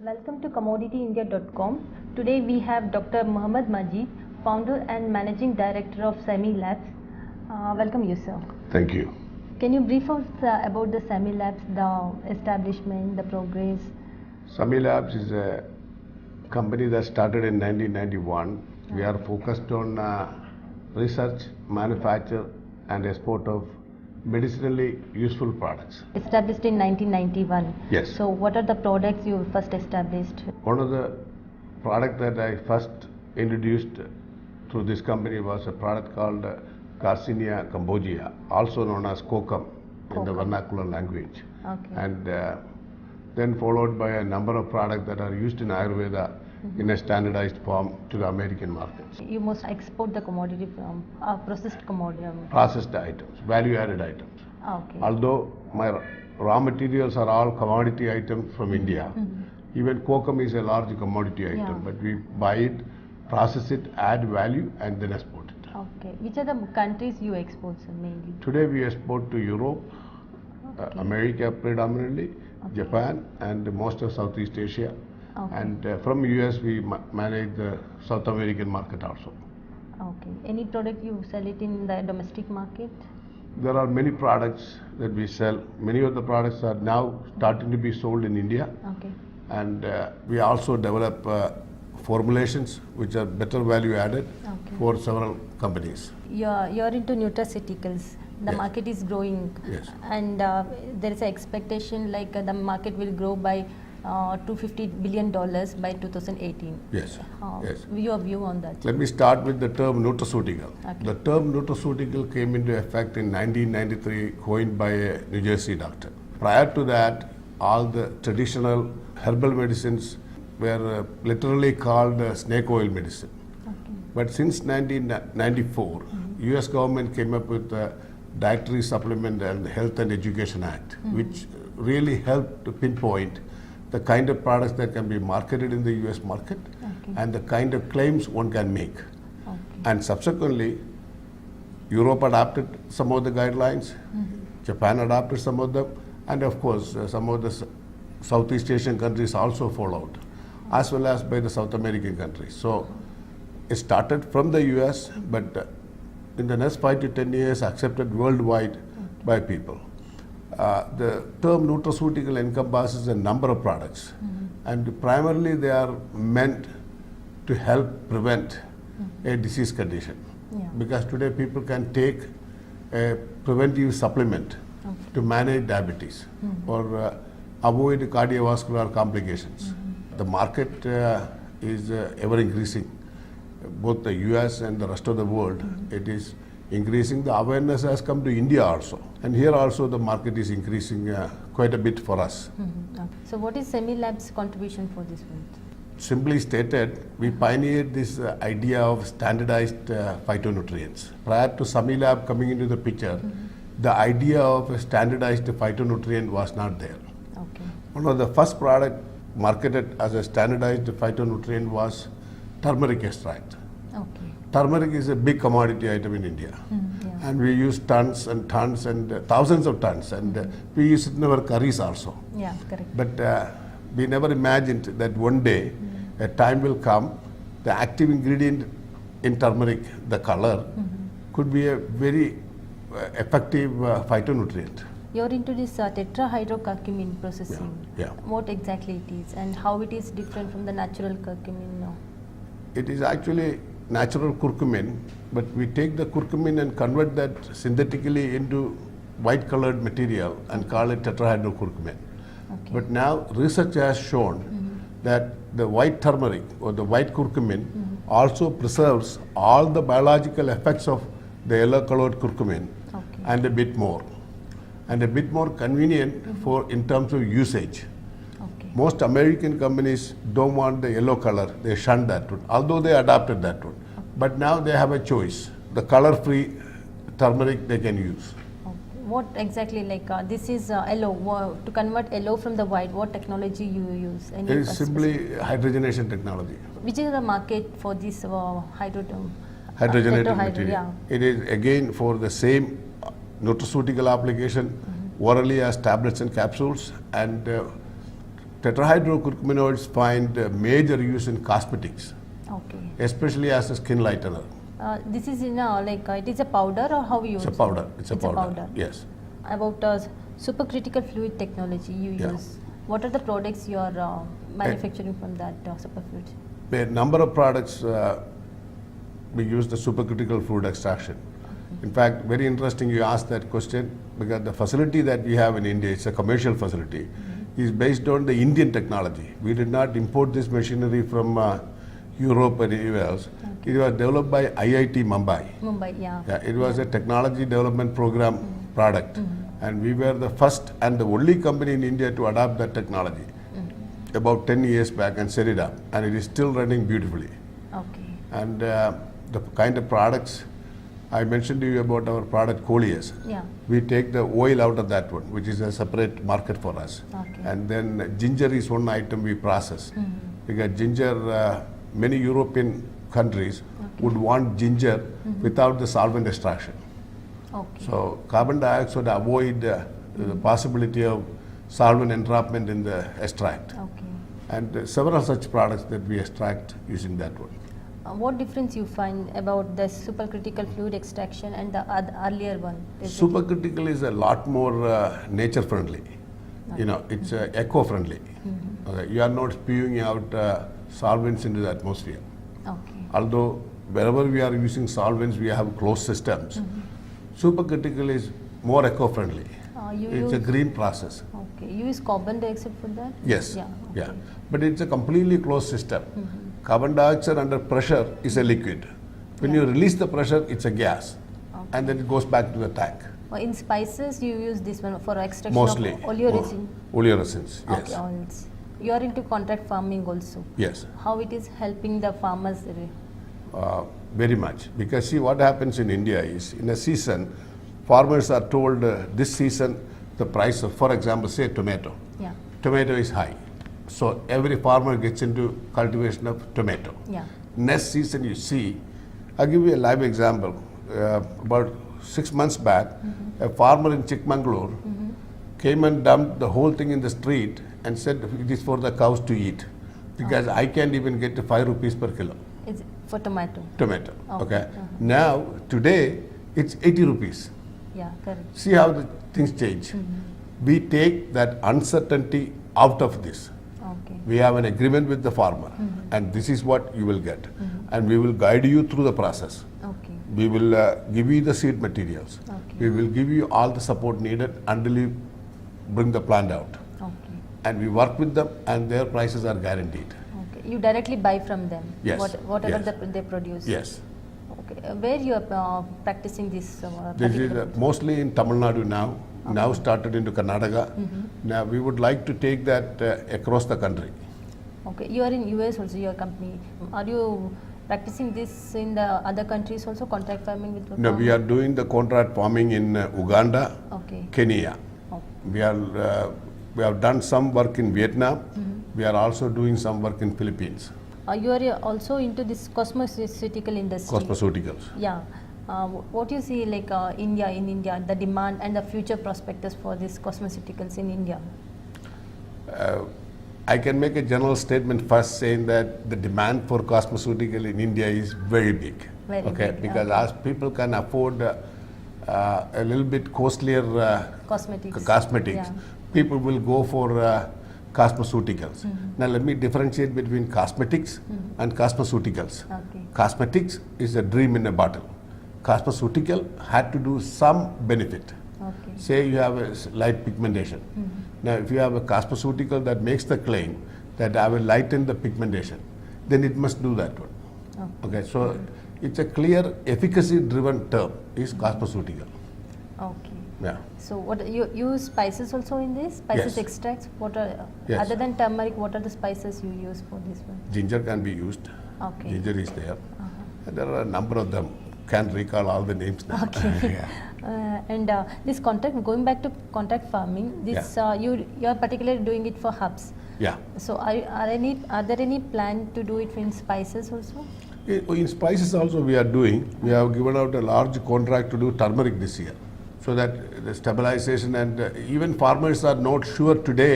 Welcome to CommodityIndia.com. Today we have Dr. Mohammad Majid, founder and managing director of SEMI Labs. Welcome you, sir. Thank you. Can you brief us about the SEMI Labs, the establishment, the progress? SEMI Labs is a company that started in 1991. We are focused on research, manufacture and export of medicinally useful products. Established in 1991. Yes. So what are the products you first established? One of the products that I first introduced through this company was a product called Garcinia cambogia, also known as kokum in the vernacular language. Okay. And then followed by a number of products that are used in Ayurveda in a standardized form to the American markets. You must export the commodity from processed commodity. Processed items, value-added items. Okay. Although my raw materials are all commodity items from India, even kokum is a large commodity item, but we buy it, process it, add value and then export it. Okay. Which are the countries you export, sir, mainly? Today we export to Europe, America predominantly, Japan and most of Southeast Asia. Okay. And from US we manage the South American market also. Okay. Any product you sell it in the domestic market? There are many products that we sell. Many of the products are now starting to be sold in India. Okay. And we also develop formulations which are better value added for several companies. You're into nutraceuticals. The Yes. market is growing. Yes. And there is an expectation like the market will grow by $250 billion by 2018. Yes. Yes. Your view on that? Let me start with the term nutraceutical. Okay. The term nutraceutical came into effect in 1993, coined by a New Jersey doctor. Prior to that, all the traditional herbal medicines were literally called snake oil medicine. Okay. But since 1994, US government came up with the Dietary Supplement and Health and Education Act, which really helped to pinpoint the kind of products that can be marketed in the US market and the kind of claims one can make. Okay. And subsequently, Europe adopted some of the guidelines, Japan adopted some of them, and of course, some of the Southeast Asian countries also followed, as well as by the South American countries. So it started from the US, but in the next 5 to 10 years, accepted worldwide by people. The term nutraceutical encompasses a number of products, and primarily they are meant to help prevent a disease condition. Yeah. Because today people can take a preventive supplement to manage diabetes or avoid cardiovascular complications. The market is ever increasing. Both the US and the rest of the world, it is increasing. The awareness has come to India also. And here also the market is increasing quite a bit for us. Okay. So what is SEMI Labs' contribution for this one? Simply stated, we pioneered this idea of standardized phytonutrients. Prior to SEMI Lab coming into the picture, the idea of a standardized phytonutrient was not there. Okay. One of the first product marketed as a standardized phytonutrient was turmeric extract. Okay. Turmeric is a big commodity item in India. Yeah. And we use tons and tons and thousands of tons, and we use it in our curries also. Yeah, correct. But we never imagined that one day a time will come, the active ingredient in turmeric, the color, could be a very effective phytonutrient. You're into this tetrahydrocurcumin processing. Yeah. What exactly it is and how it is different from the natural curcumin now? It is actually natural curcumin, but we take the curcumin and convert that synthetically into white colored material and call it tetrahydrocurcumin. Okay. But now research has shown that the white turmeric or the white curcumin also preserves all the biological effects of the yellow colored curcumin Okay. and a bit more. And a bit more convenient for in terms of usage. Okay. Most American companies don't want the yellow color, they shun that one, although they adopted that one. But now they have a choice. The color-free turmeric they can use. Okay. What exactly this is yellow, to convert yellow from the white, what technology you use? Any It is specific- simply hydrogenation technology. Which is the market for this Hydrogenated tetrahydro, material. yeah. It is again for the same nutraceutical application, orally as tablets and capsules, and tetrahydrocurcuminoids find major use in cosmetics, Okay. especially as a skin lightener. This is in it is a powder or how you use? It's a powder. It's a It's a powder. powder. Yes. About supercritical fluid technology you Yeah. use. What are the products you are manufacturing from that superfluid? A number of products we use the supercritical fluid extraction. In fact, very interesting you asked that question because the facility that we have in India, it's a commercial facility, is based on the Indian technology. We did not import this machinery from Europe or anywhere else. It was developed by IIT Mumbai. Mumbai, yeah. Yeah, it was a technology development program product, and we were the first and the only company in India to adopt that technology about 10 years back and set it up, and it is still running beautifully. Okay. And the kind of products I mentioned to you about our product Coleus. Yeah. We take the oil out of that one, which is a separate market for us. Okay. And then ginger is one item we process. Because ginger, many European countries would want ginger without the solvent extraction. Okay. So carbon dioxide avoid the possibility of solvent entrapment in the extract. Okay. And several such products that we extract using that one. What difference you find about the supercritical fluid extraction and the earlier one? Supercritical is a lot more nature friendly. You know, it's eco-friendly. Okay, you are not spewing out solvents into the atmosphere. Okay. Although wherever we are using solvents, we have closed systems. Supercritical is more eco-friendly. You It's a green process. Okay. You use carbon dioxide for that? Yes. Yeah. Yeah. But it's a completely closed system. Carbon dioxide under pressure is a liquid. When you release the pressure, it's a gas. And then it goes back to the tank. In spices, you use this one for extraction Mostly. of oleoresin. Oleoresins, yes. Okay, oils. You are into contract farming also. Yes. How it is helping the farmers? Very much. Because see, what happens in India is, in a season, farmers are told this season the price of, for example, say tomato. Yeah. Tomato is high. So every farmer gets into cultivation of tomato. Yeah. Next season you see, I'll give you a live example. About 6 months back, a farmer in Chikmagalur came and dumped the whole thing in the street and said it is for the cows to eat because I can't even get to 5 rupees per kilo Is it for tomato? tomato. Okay. Okay. Now, today, it's 80 rupees. Yeah, correct. See how the things change. We take that uncertainty out of this. Okay. We have an agreement with the farmer, and this is what you will get. And we will guide you through the process. Okay. We will give you the seed materials. Okay. We will give you all the support needed until you bring the plant out. Okay. And we work with them, and their prices are guaranteed. Okay. You directly buy from them. Yes. Whatever Yes. they produce. Yes. Okay. Where you are practicing this? This is mostly in Tamil Nadu now. Now started into Karnataka. Now we would like to take that across the country. Okay. You are in US also. Your company. Are you practicing this in the other countries also? Contract farming with? No, we are doing the contract farming in Uganda, Okay. Kenya. Oh. We have done some work in Vietnam. We are also doing some work in Philippines. You are also into this cosmeceutical industry. Cosmeceuticals. Yeah. What you see in India, the demand and the future prospectus for these cosmeceuticals in India? I can make a general statement first saying that the demand for cosmeceutical in India is very big. Very big, Because okay. as people can afford a little bit costlier Cosmetics. cosmetics, Yeah. people will go for cosmeceuticals. Now let me differentiate between cosmetics and cosmeceuticals. Okay. Cosmetics is a dream in a bottle. Cosmeceutical had to do some benefit. Okay. Say you have a light pigmentation. Now if you have a cosmeceutical that makes the claim that I will lighten the pigmentation, then it must do that one. Okay, so it's a clear efficacy driven term is cosmeceutical. Okay. Yeah. So what you use spices also in this? Spices Yes. extracts? What are Yes. other than turmeric? What are the spices you use for this one? Ginger can be used. Okay. Ginger is there. And there are a number of them. Can't recall all the names now. Okay. And this contract, going back to contract farming, this you are particularly doing it for herbs. Yeah. So are there any plan to do it in spices also? In spices also we are doing. We have given out a large contract to do turmeric this year. So that the stabilization and even farmers are not sure today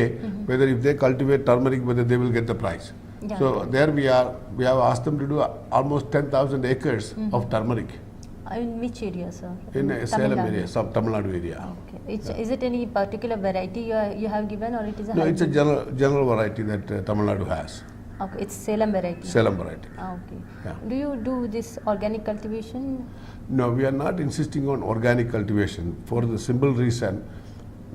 whether if they cultivate turmeric whether they will get the price. Yeah. So there we have asked them to do almost 10,000 acres of turmeric In which area, sir? in Tamil Salem Nadu? area, some Tamil Nadu area. Okay. Is it any particular variety you have given, or it is a No, it's a hybrid? general variety that Tamil Nadu has. Okay, it's Salem variety. Salem variety. Okay. Yeah. Do you do this organic cultivation? No, we are not insisting on organic cultivation for the simple reason,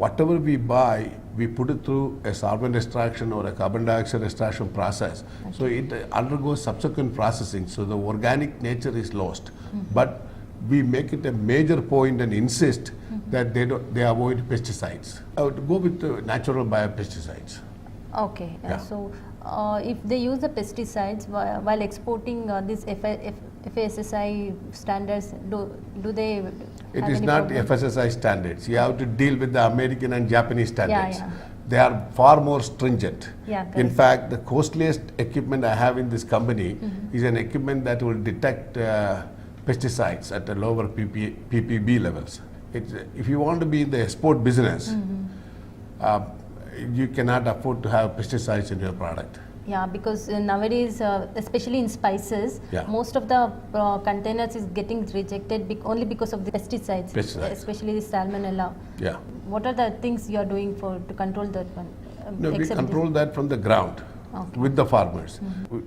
whatever we buy, we put it through a solvent extraction or a carbon dioxide extraction process. So it undergoes subsequent processing, so the organic nature is lost. But we make it a major point and insist that they avoid pesticides. I would go with natural biopesticides. Okay. Yeah. So if they use the pesticides while exporting this FSSI standards, do they It have is any not problem? FSSI standards. You have to deal with the American and Japanese standards. yeah. They are far more stringent. Yeah, In correct. fact, the costliest equipment I have in this company is an equipment that will detect pesticides at the lower PPB levels. If you want to be in the export business, you cannot afford to have pesticides in your product. Yeah, because nowadays, especially in spices, Yeah. most of the containers is getting rejected only because of the pesticides, Pesticides. especially the salmonella. Yeah. What are the things you are doing to control that one? No, we except control that from the ground Okay. with the farmers.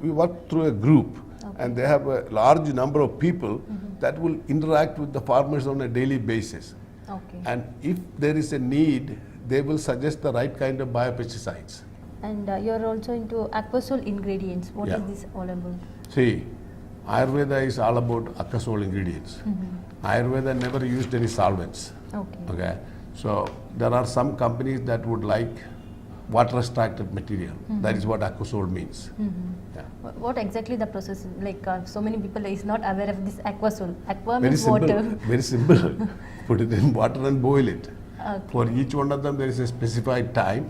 We work through a group and they have a large number of people that will interact with the farmers on a daily basis. Okay. And if there is a need, they will suggest the right kind of biopesticides. And you are also into Aquasol ingredients. What is Yeah. this all about? See, Ayurveda is all about Aquasol ingredients. Ayurveda never used any solvents. Okay. Okay, so there are some companies that would like water extracted material. That is what Aquasol means. Yeah. What exactly the process is? Like so many people is not aware of this Aquasol. Aqua Very means simple. water. Very simple. Put it in water and boil it. Okay. For each one of them, there is a specified time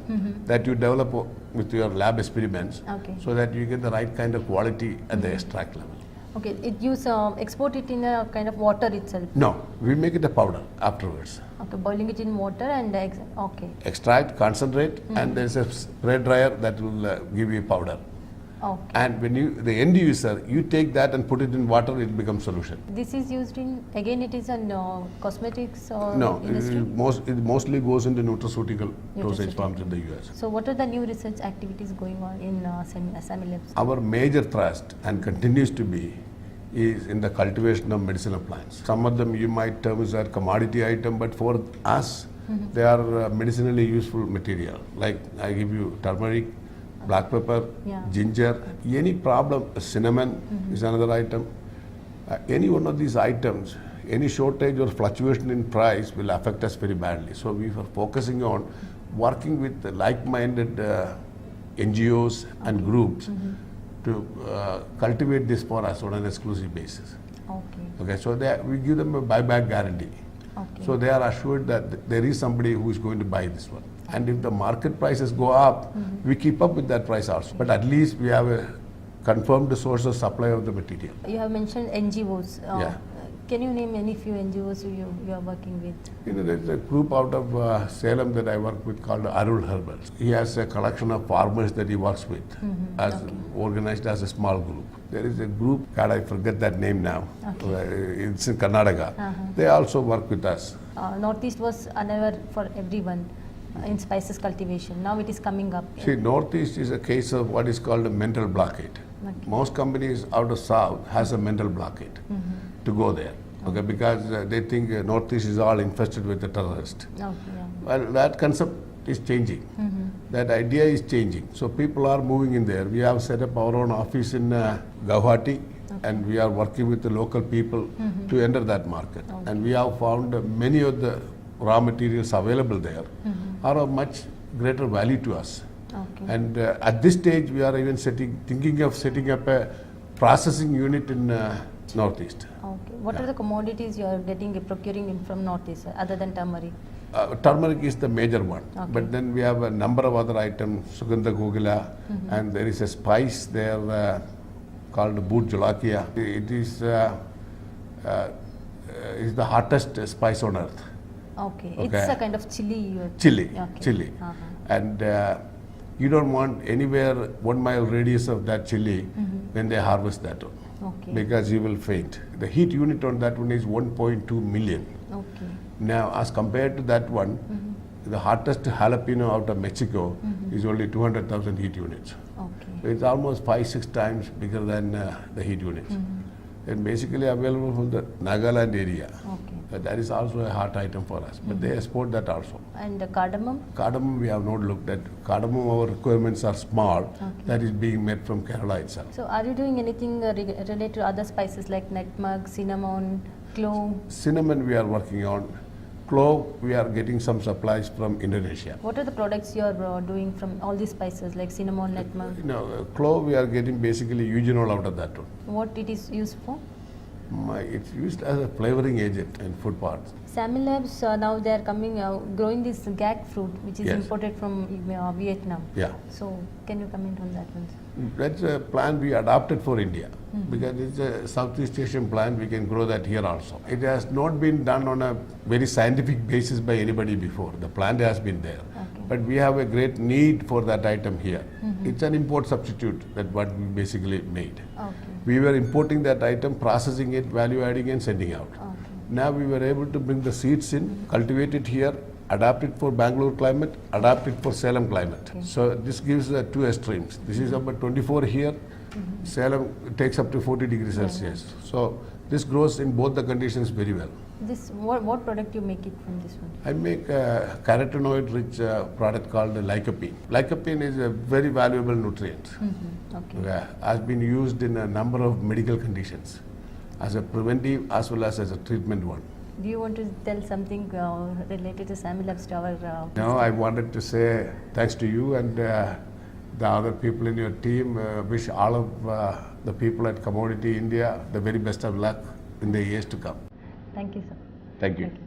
that you develop with your lab experiments, Okay. so that you get the right kind of quality at the extract level. Okay. It use export it in a kind of water itself. No, we make it a powder afterwards. Okay, boiling it in water and okay. Extract, concentrate, and there is a spray dryer that will give you powder. Okay. And when the end user, you take that and put it in water, it becomes solution. This is used in, again it is in cosmetics or No, industry? it mostly goes into nutraceutical dosage Nutraceutical. forms in the US. So what are the new research activities going on in Semi Labs? Our major thrust and continues to be is in the cultivation of medicinal plants. Some of them you might term as a commodity item, but for us, they are medicinally useful material. Like I give you turmeric, black pepper, Yeah. ginger, any problem, cinnamon is another item. Any one of these items, any shortage or fluctuation in price will affect us very badly. So we were focusing on working with the like-minded NGOs and groups to cultivate this for us on an exclusive basis. Okay. Okay, so we give them a buyback guarantee. Okay. So they are assured that there is somebody who is going to buy this one. And if the market prices go up, we keep up with that price also. But at least we have a confirmed source of supply of the material. You have mentioned NGOs. Yeah. Can you name any few NGOs you are working with? You know, there's a group out of Salem that I work with called Arul Herbals. He has a collection of farmers that he works with, as organized as a small group. There is a group, God, I forget that name now. It's in Karnataka. They also work with us. Northeast was unaware for everyone. in spices cultivation. Now it is coming up. See, Northeast is a case of what is called a mental blockade. Okay. Most companies out of South has a mental blockade to go there. Okay, because they think Northeast is all infested with the terrorists. Okay, yeah. Well, that concept is changing. That idea is changing. So people are moving in there. We have set up our own office in Guwahati, and we are working with the local people to enter that market. Okay. And we have found many of the raw materials available there are of much greater value to us. Okay. And at this stage, we are even thinking of setting up a processing unit in Northeast. Okay. What are the commodities you are procuring in from Northeast other than turmeric? Turmeric is the major one, Okay. but then we have a number of other items, Sugandha Gugula, and there is a spice there called Boot Jolakia. It is the hottest spice on earth. Okay. Okay. It's a kind of chili. Chili, Okay. chili. Uh-huh. And you don't want anywhere 1 mile radius of that chili when they harvest that one, Okay. because you will faint. The heat unit on that one is 1.2 million. Okay. Now, as compared to that one, the hottest jalapeno out of Mexico is only 200,000 heat units. Okay. So it's almost 5-6 times bigger than the heat units. And basically available from the Nagaland area. Okay. That is also a hot item for us, but they export that also. And the cardamom? Cardamom we have not looked at. Cardamom, our requirements are small. Okay. That is being made from Kerala itself. So are you doing anything related to other spices like nutmeg, cinnamon, clove? Cinnamon we are working on. Clove, we are getting some supplies from Indonesia. What are the products you are doing from all these spices like cinnamon, nutmeg? You know, clove we are getting basically eugenol out of that one. What it is used for? It's used as a flavoring agent in food parts. Sami Labs now they are coming growing this gag fruit which is Yes. imported from Vietnam. Yeah. So can you comment on that one? That's a plan we adopted for India because it's a Southeast Asian plant. We can grow that here also. It has not been done on a very scientific basis by anybody before. The plant has been there. Okay. But we have a great need for that item here. It's an import substitute that what we basically made. Okay. We were importing that item, processing it, value adding and sending out. Okay. Now we were able to bring the seeds in, cultivate it here, adapt it for Bangalore climate, adapt it for Salem climate. Okay. So this gives two extremes. This is about 24 here, Salem takes up to 40 degrees Celsius. So this grows in both the conditions very well. This what product you make it from this one? I make a carotenoid rich product called lycopene. Lycopene is a very valuable nutrient. Okay. Has been used in a number of medical conditions as a preventive as well as a treatment one. Do you want to tell something related to Sami Labs to our Now I wanted to say thanks to you and the other people in your team. Wish all of the people at Commodity India the very best of luck in the years to come. Thank you, sir. Thank you. Thank you.